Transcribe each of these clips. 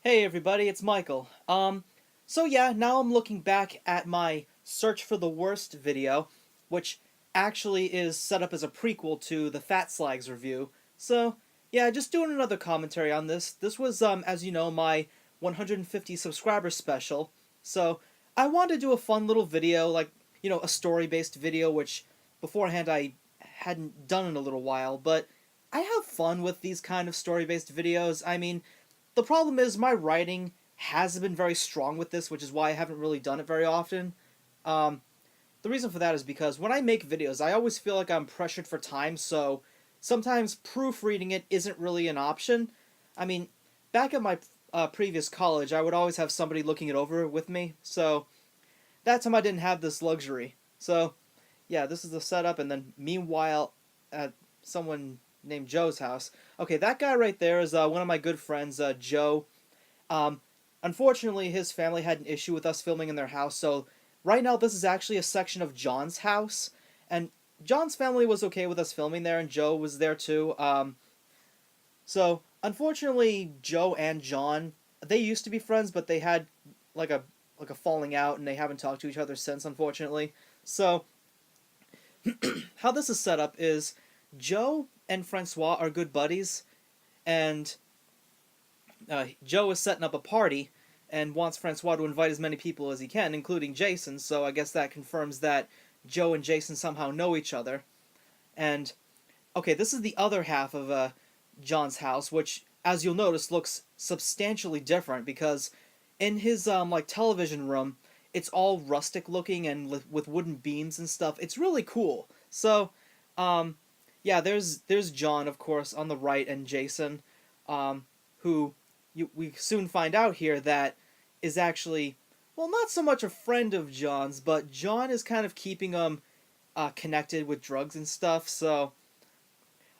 Hey everybody, it's Michael. So yeah, now I'm looking back at my Search for the Worst video, which actually is set up as a prequel to the Fat Slags review. So yeah, just doing another commentary on this. This was, as you know, my 150 subscriber special. So I wanted to do a fun little video, like, a story-based video, which beforehand I hadn't done in a little while, but I have fun with these kind of story-based videos. I mean, the problem is my writing hasn't been very strong with this, which is why I haven't really done it very often. Um, the reason for that is because when I make videos, I always feel like I'm pressured for time, so sometimes proofreading it isn't really an option. I mean, back at my previous college, I would always have somebody looking it over with me, so that time I didn't have this luxury. So, yeah, this is the setup, and then meanwhile, at someone named Joe's house. Okay, that guy right there is one of my good friends, Joe. Um, Unfortunately, his family had an issue with us filming in their house, so right now this is actually a section of John's house, and John's family was okay with us filming there, and Joe was there too. So unfortunately, Joe and John, they used to be friends, but they had like a like a falling out, and they haven't talked to each other since, unfortunately. So how this is set up is Joe and Francois are good buddies, and Joe is setting up a party and wants Francois to invite as many people as he can, including Jason, so I guess that confirms that Joe and Jason somehow know each other. And, okay, this is the other half of John's house, which, as you'll notice, looks substantially different because in his, television room, it's all rustic looking and with wooden beams and stuff. It's really cool. So, um, yeah, there's John, of course, on the right, and Jason, who we soon find out here that is actually, well, not so much a friend of John's, but John is kind of keeping him connected with drugs and stuff. So,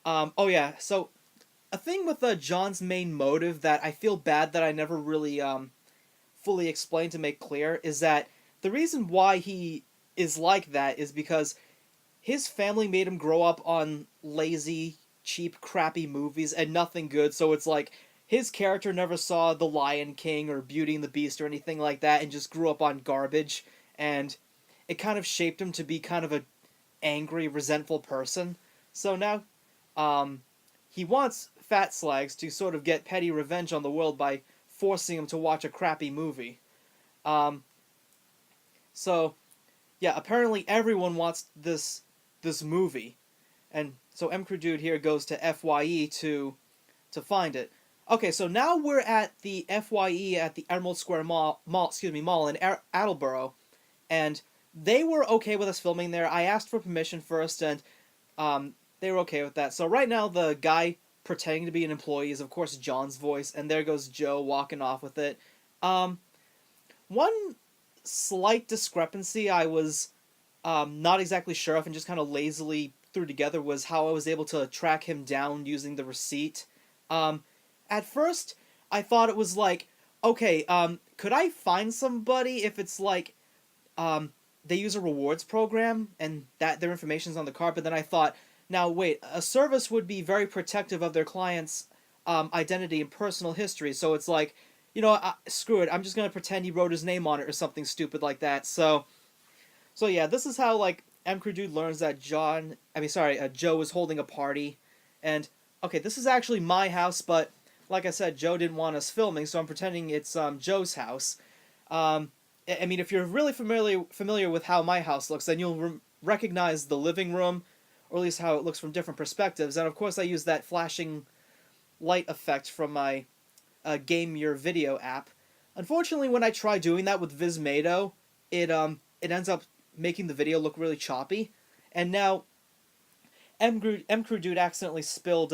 oh yeah, so a thing with John's main motive that I feel bad that I never really fully explained to make clear is that the reason why he is like that is because his family made him grow up on lazy, cheap, crappy movies and nothing good. So it's like his character never saw The Lion King or Beauty and the Beast or anything like that, and just grew up on garbage. And it kind of shaped him to be kind of a angry, resentful person. So now, um, he wants Fat Slags to sort of get petty revenge on the world by forcing him to watch a crappy movie. Um, so yeah, apparently everyone wants this movie, and so M Crew Dude here goes to FYE to find it. Okay, so now we're at the FYE at the Emerald Square Mall in Attleboro, and they were okay with us filming there. I asked for permission first, and they were okay with that. So right now, the guy pretending to be an employee is, of course, John's voice, and there goes Joe walking off with it. Um, One slight discrepancy I was not exactly sure of and just kind of lazily threw together was how I was able to track him down using the receipt. Um, at first, I thought it was like, okay, could I find somebody if it's like, um, they use a rewards program and that their information's on the card? But then I thought, now wait, a service would be very protective of their client's identity and personal history. So it's like, screw it, I'm just gonna pretend he wrote his name on it or something stupid like that. So yeah, this is how like M. Crew Dude learns that Joe is holding a party, and okay, this is actually my house, but like I said, Joe didn't want us filming, so I'm pretending it's Joe's house. I mean, if you're really familiar with how my house looks, then you'll recognize the living room, or at least how it looks from different perspectives. And of course, I use that flashing light effect from my Game Your Video app. Unfortunately, when I try doing that with Vismado, it ends up making the video look really choppy. And now M Crew Dude accidentally spilled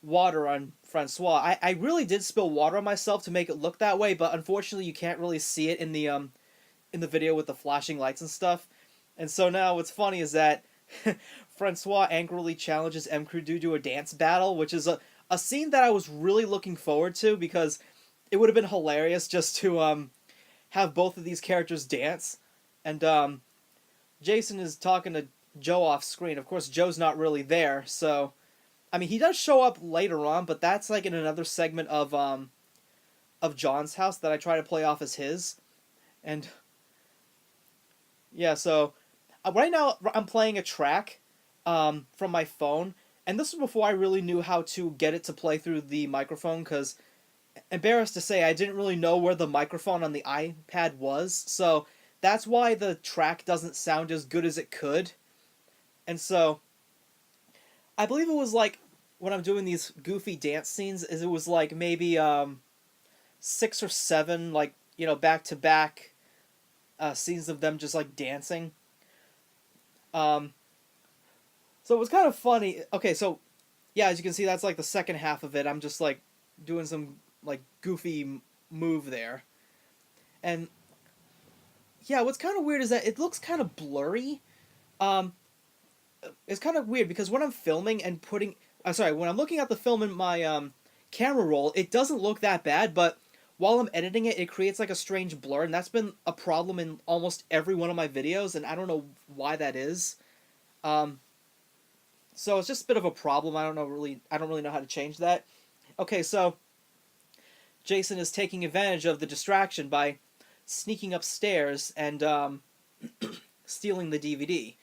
water on Francois. I really did spill water on myself to make it look that way, but unfortunately you can't really see it in the video with the flashing lights and stuff. And so now what's funny is that Francois angrily challenges M. Crew to a dance battle, which is a scene that I was really looking forward to because it would have been hilarious just to have both of these characters dance. And Jason is talking to Joe off screen. Of course, Joe's not really there, so I mean he does show up later on, but that's like in another segment of John's house that I try to play off as his. And yeah, so right now I'm playing a track from my phone, and this was before I really knew how to get it to play through the microphone, because embarrassed to say I didn't really know where the microphone on the iPad was, so that's why the track doesn't sound as good as it could. And so I believe it was like when I'm doing these goofy dance scenes, is it was like maybe 6 or 7 like back to back scenes of them just like dancing. Um, so it was kind of funny. Okay, so yeah, as you can see, that's like the second half of it. I'm just like doing some like goofy move there, and yeah, what's kind of weird is that it looks kind of blurry. Um, it's kind of weird because when I'm filming and putting, I'm sorry, when I'm looking at the film in my camera roll, it doesn't look that bad, but while I'm editing it, it creates like a strange blur, and that's been a problem in almost every one of my videos, and I don't know why that is. Um, so it's just a bit of a problem. I don't really know how to change that. Okay, so Jason is taking advantage of the distraction by sneaking upstairs and stealing the DVD.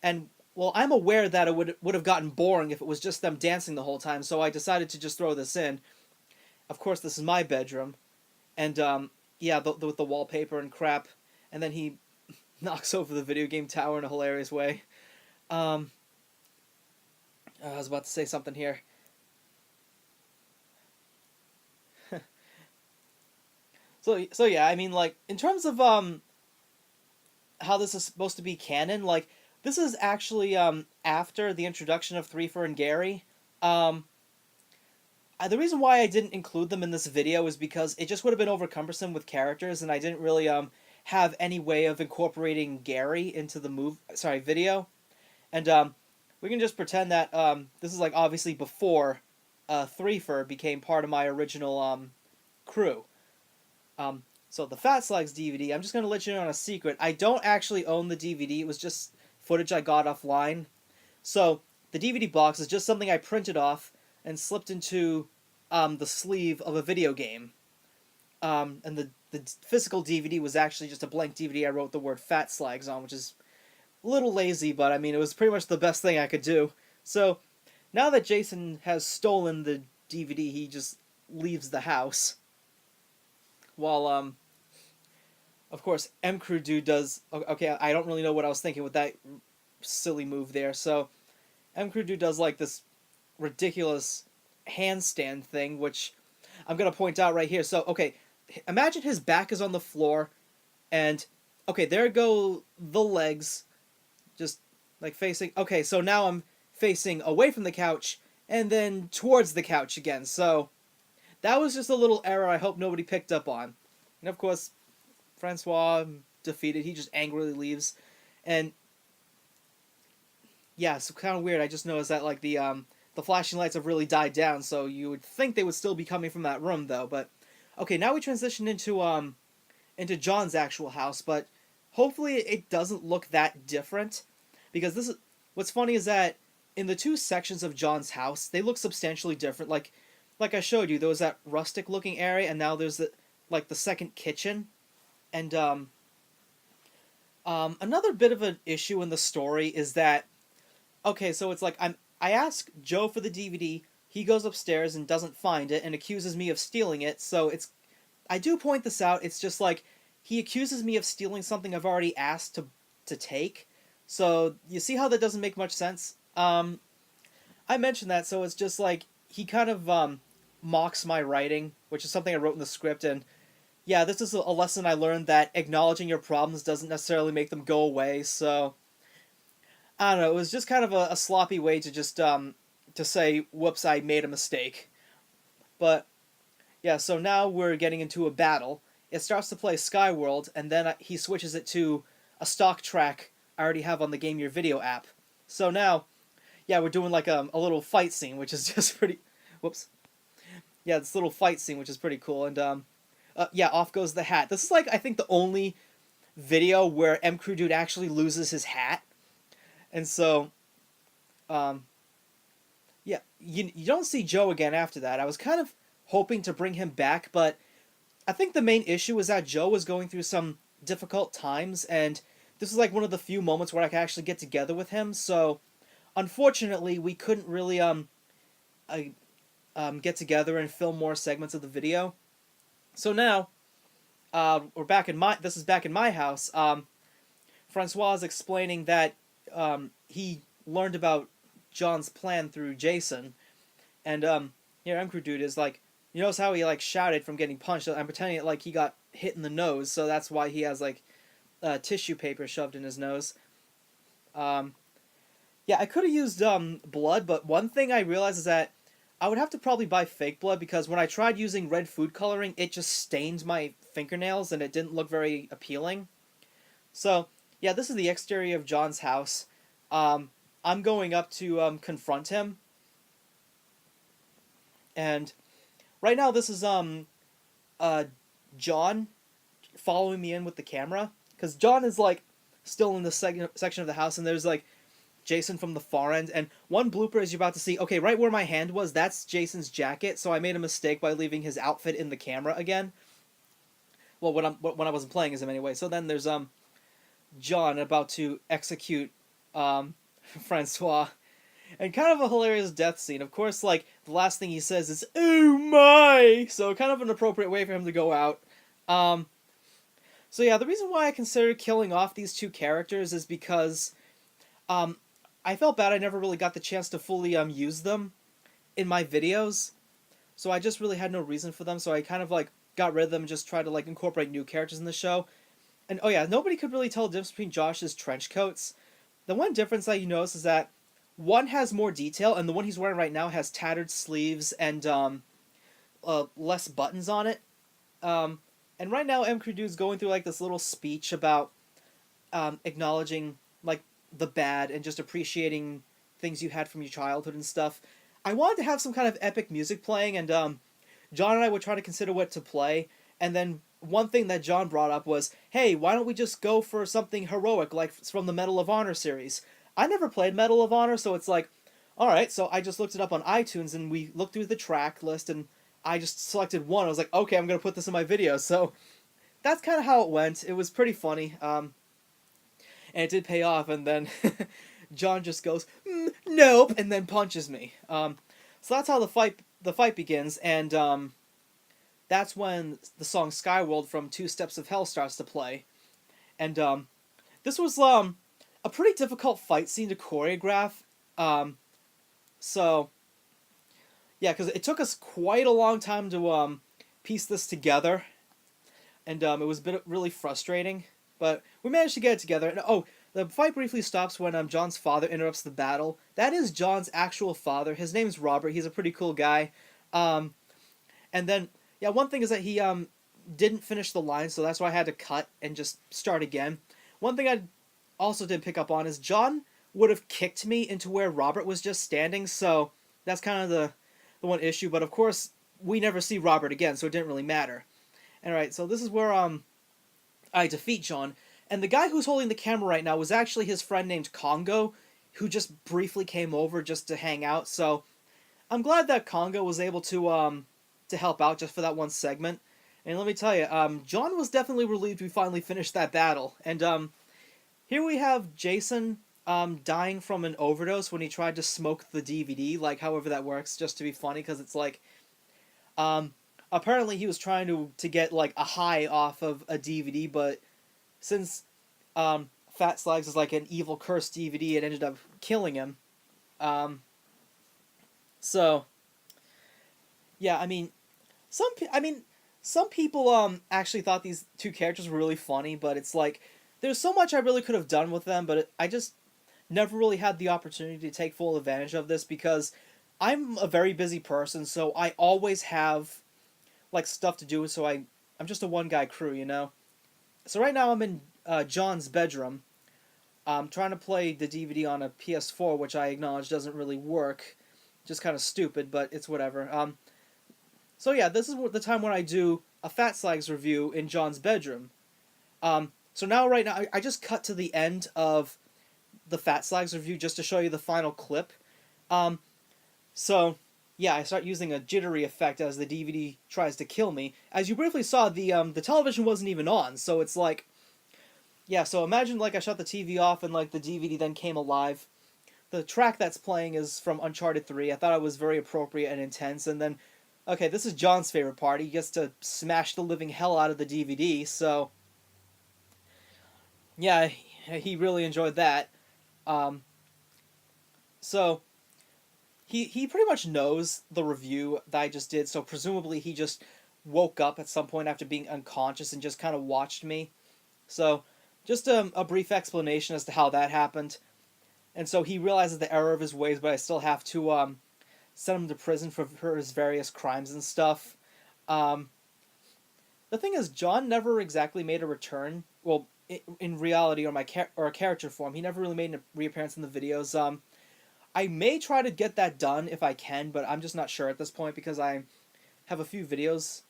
And well, I'm aware that it would have gotten boring if it was just them dancing the whole time, so I decided to just throw this in. Of course, this is my bedroom, and yeah, with the wallpaper and crap, and then he knocks over the video game tower in a hilarious way. Um, I was about to say something here. So yeah, I mean, like in terms of how this is supposed to be canon, like this is actually after the introduction of Threefer and Gary. Um, the reason why I didn't include them in this video is because it just would have been over cumbersome with characters, and I didn't really have any way of incorporating Gary into the video. And we can just pretend that this is like obviously before Threefer became part of my original crew. So the Fat Slags DVD, I'm just gonna let you know on a secret. I don't actually own the DVD. It was just footage I got offline. So the DVD box is just something I printed off and slipped into the sleeve of a video game. And the physical DVD was actually just a blank DVD I wrote the word Fat Slags on, which is a little lazy, but I mean, it was pretty much the best thing I could do. So now that Jason has stolen the DVD, he just leaves the house. While, of course, M. Crew Dude does... Okay, I don't really know what I was thinking with that silly move there. So M. Crew Dude does, like, this ridiculous handstand thing, which I'm going to point out right here. So, okay, imagine his back is on the floor, and, okay, there go the legs, just, like, facing... Okay, so now I'm facing away from the couch, and then towards the couch again. So that was just a little error I hope nobody picked up on. And, of course, Francois defeated. He just angrily leaves. And yeah, it's kind of weird. I just noticed that like the flashing lights have really died down, so you would think they would still be coming from that room though. But okay, now we transition into John's actual house, but hopefully it doesn't look that different, because this is what's funny is that in the two sections of John's house, they look substantially different. Like I showed you, there was that rustic looking area, and now there's the second kitchen. And another bit of an issue in the story is that, okay, so it's like I ask Joe for the DVD, he goes upstairs and doesn't find it and accuses me of stealing it. So I do point this out. It's just like he accuses me of stealing something I've already asked to take. So you see how that doesn't make much sense. I mentioned that, so it's just like he kind of mocks my writing, which is something I wrote in the script. And yeah, this is a lesson I learned, that acknowledging your problems doesn't necessarily make them go away. So I don't know. It was just kind of a sloppy way to just to say, "Whoops, I made a mistake." But yeah, so now we're getting into a battle. It starts to play Skyworld, and then he switches it to a stock track I already have on the Game Your Video app. So now, yeah, we're doing like a little fight scene, which is just pretty. Whoops. Yeah, this little fight scene, which is pretty cool, and yeah, off goes the hat. This is like I think the only video where M. Crew Dude actually loses his hat. And so, um, yeah, you don't see Joe again after that. I was kind of hoping to bring him back, but I think the main issue is that Joe was going through some difficult times, and this is like one of the few moments where I could actually get together with him. So unfortunately, we couldn't really I, get together and film more segments of the video. So now we're back in my. This is back in my house. Francois is explaining that he learned about John's plan through Jason, and here MCrew Dude is like, you notice how he like shouted from getting punched? I'm pretending it like he got hit in the nose, so that's why he has like tissue paper shoved in his nose. Um, yeah, I could have used blood, but one thing I realized is that I would have to probably buy fake blood because when I tried using red food coloring, it just stained my fingernails and it didn't look very appealing. So yeah, this is the exterior of John's house. Um, I'm going up to confront him, and right now this is uh John following me in with the camera because John is like still in the section of the house, and there's like Jason from the far end. And one blooper is you're about to see. Okay, right where my hand was, that's Jason's jacket. So I made a mistake by leaving his outfit in the camera again. Well, when I wasn't playing as him anyway. So then there's John about to execute Francois, and kind of a hilarious death scene. Of course, like the last thing he says is "Oh my!" So kind of an appropriate way for him to go out. Um, so yeah, the reason why I considered killing off these two characters is because um, I felt bad I never really got the chance to fully use them in my videos. So I just really had no reason for them. So I kind of like got rid of them and just tried to like incorporate new characters in the show. And oh yeah, nobody could really tell the difference between Josh's trench coats. The one difference that you notice is that one has more detail, and the one he's wearing right now has tattered sleeves and less buttons on it. Um, and right now, M. Dude's going through like this little speech about acknowledging like the bad and just appreciating things you had from your childhood and stuff. I wanted to have some kind of epic music playing, and John and I would try to consider what to play. And then one thing that John brought up was, hey, why don't we just go for something heroic like from the Medal of Honor series? I never played Medal of Honor, so it's like, all right. So I just looked it up on iTunes, and we looked through the track list, and I just selected one. I was like, okay, I'm gonna put this in my video. So that's kind of how it went. It was pretty funny, and it did pay off. And then John just goes, nope, and then punches me. So that's how the fight begins, and that's when the song Skyworld from Two Steps of Hell starts to play. And this was a pretty difficult fight scene to choreograph. Um, so yeah, because it took us quite a long time to piece this together, and it was a bit really frustrating, but we managed to get it together. And oh, the fight briefly stops when John's father interrupts the battle. That is John's actual father. His name's Robert. He's a pretty cool guy. Um, and then yeah, one thing is that he didn't finish the line, so that's why I had to cut and just start again. One thing I also did pick up on is John would have kicked me into where Robert was just standing, so that's kind of the one issue. But of course, we never see Robert again, so it didn't really matter. Alright, so this is where I defeat John, and the guy who's holding the camera right now was actually his friend named Congo, who just briefly came over just to hang out. So I'm glad that Congo was able to help out just for that one segment. And let me tell you, John was definitely relieved we finally finished that battle. And here we have Jason dying from an overdose when he tried to smoke the DVD, like however that works, just to be funny, because it's like, um, apparently he was trying to get like a high off of a DVD, but since Fat Slags is like an evil cursed DVD, it ended up killing him. Um, so yeah, I mean, some people actually thought these two characters were really funny, but it's like there's so much I really could have done with them, but I just never really had the opportunity to take full advantage of this because I'm a very busy person, so I always have like stuff to do. So I'm just a one guy crew, you know. So right now I'm in John's bedroom. I'm trying to play the DVD on a PS4, which I acknowledge doesn't really work. Just kind of stupid, but it's whatever. So yeah, this is the time when I do a Fat Slags review in John's bedroom. So now, right now, I just cut to the end of the Fat Slags review just to show you the final clip. Um, so yeah, I start using a jittery effect as the DVD tries to kill me. As you briefly saw, the television wasn't even on, so it's like, yeah. So imagine like I shut the TV off and like the DVD then came alive. The track that's playing is from Uncharted 3. I thought it was very appropriate and intense, and then, okay, this is John's favorite part. He gets to smash the living hell out of the DVD, so yeah, he really enjoyed that. Um, so he pretty much knows the review that I just did, so presumably he just woke up at some point after being unconscious and just kind of watched me. So just a brief explanation as to how that happened. And so he realizes the error of his ways, but I still have to send him to prison for his various crimes and stuff. Um, the thing is, John never exactly made a return. Well, in reality, or or a character form, he never really made a reappearance in the videos. I may try to get that done if I can, but I'm just not sure at this point because I have a few videos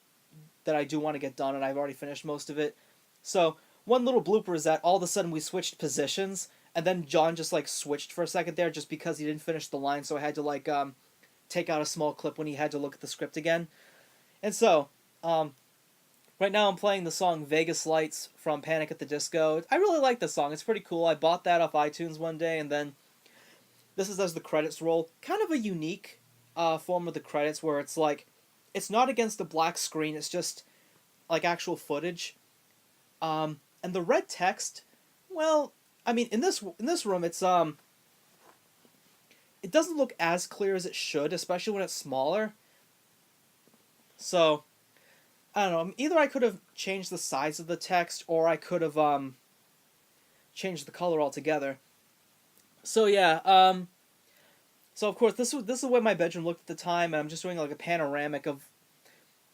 that I do want to get done, and I've already finished most of it. So one little blooper is that all of a sudden we switched positions, and then John just like switched for a second there just because he didn't finish the line, so I had to like take out a small clip when he had to look at the script again. And so um, right now I'm playing the song Vegas Lights from Panic at the Disco. I really like this song. It's pretty cool. I bought that off iTunes one day, and then this is as the credits roll. Kind of a unique form of the credits where it's like it's not against the black screen. It's just like actual footage. And the red text, well, I mean in this room it doesn't look as clear as it should, especially when it's smaller. So I don't know. Either I could have changed the size of the text, or I could have changed the color altogether. So yeah, so of course this is the way my bedroom looked at the time, and I'm just doing like a panoramic of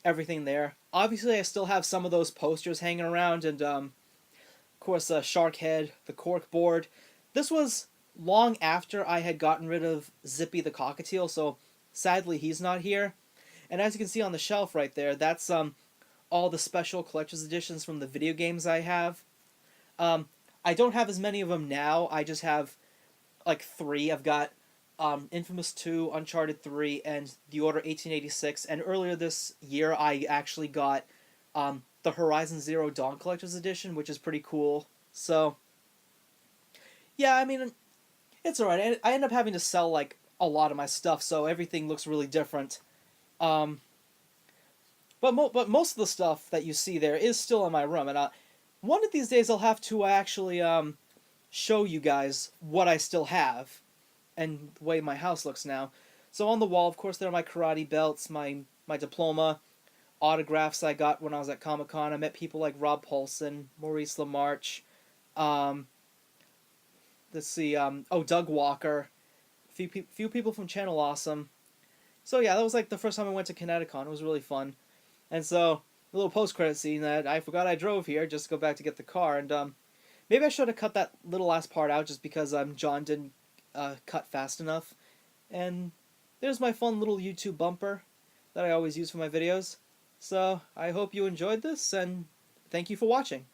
everything there. Obviously, I still have some of those posters hanging around, and of course, Sharkhead, the cork board. This was long after I had gotten rid of Zippy the cockatiel, so sadly he's not here. And as you can see on the shelf right there, that's all the special collector's editions from the video games I have. Um, I don't have as many of them now. I just have like three. I've got Infamous 2, Uncharted 3, and The Order 1886. And earlier this year, I actually got the Horizon Zero Dawn Collector's Edition, which is pretty cool. So, yeah, I mean, it's alright. I end up having to sell like a lot of my stuff, so everything looks really different. Um, but most of the stuff that you see there is still in my room, and one of these days I'll have to actually show you guys what I still have and the way my house looks now. So on the wall, of course, there are my karate belts, my diploma, autographs I got when I was at Comic-Con. I met people like Rob Paulson, Maurice LaMarche, um, let's see, oh, Doug Walker, few people from Channel Awesome. So yeah, that was like the first time I went to Kineticon. It was really fun. And so, a little post-credit scene that I forgot I drove here just to go back to get the car, and maybe I should have cut that little last part out just because John didn't cut fast enough. And there's my fun little YouTube bumper that I always use for my videos. So I hope you enjoyed this, and thank you for watching.